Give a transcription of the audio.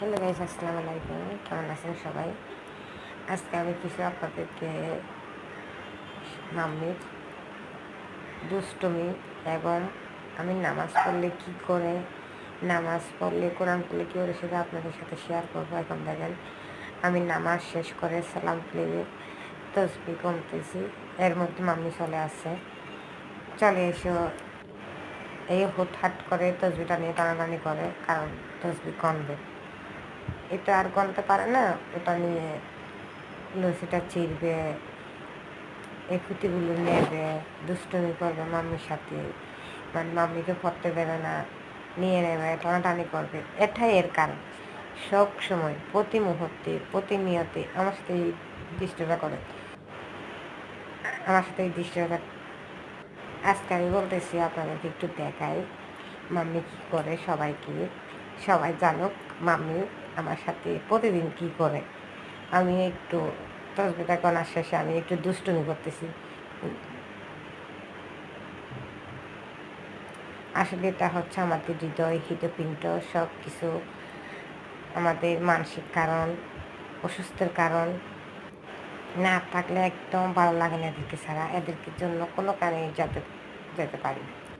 Hello guys, আসসালামু আলাইকুম। কেমন আছেন সবাই? আজকে আমি কিছু আপনাদেরকে মাম্মির দুষ্টুমি এবং আমি নামাজ পড়লে কী করে, নামাজ পড়লে কোরআন পড়লে কী করে সেটা আপনাদের সাথে শেয়ার করবো। এখন দেখেন আমি নামাজ শেষ করে সালাম ফেলে তসবি কমতেছি, এর মধ্যে মাম্মি চলে আসছে। চলে এসো এই হুটহাট করে তসবিটা নিয়ে টানাটানি করে, কারণ তসবি কমবে। এটা আর গনতে পারে না, ওটা নিয়ে লসিটা চিরবে, এই খুঁটিগুলো নেবে, দুষ্টুমি করবে মাম্মির সাথে, মানে মাম্মিকে পড়তে দেবে না, নিয়ে নেবে, টানাটানি করবে। এটাই এর কারণ। সব সময়, প্রতি মুহূর্তে, প্রতিনিয়তে আমার সাথে এই দৃশ্যটা করে, আমার সাথে এই দৃশ্যটা। আজকে আমি বলতেছি আপনাদেরকে একটু দেখাই মাম্মি কী করে, সবাই জানুক মাম্মি আমার সাথে প্রতিদিন কী করে। আমি একটু তসবিটা গনার শেষে আমি একটু দুষ্টুমি করতেছি। আসলে এটা হচ্ছে আমাদের হৃদয়, হৃদপিণ্ড, সব কিছু আমাদের মানসিক কারণ, অসুস্থের কারণ। না থাকলে একদম ভালো লাগে না এদেরকে ছাড়া, এদেরকে জন্য কোনো কারণে যেতে পারি না।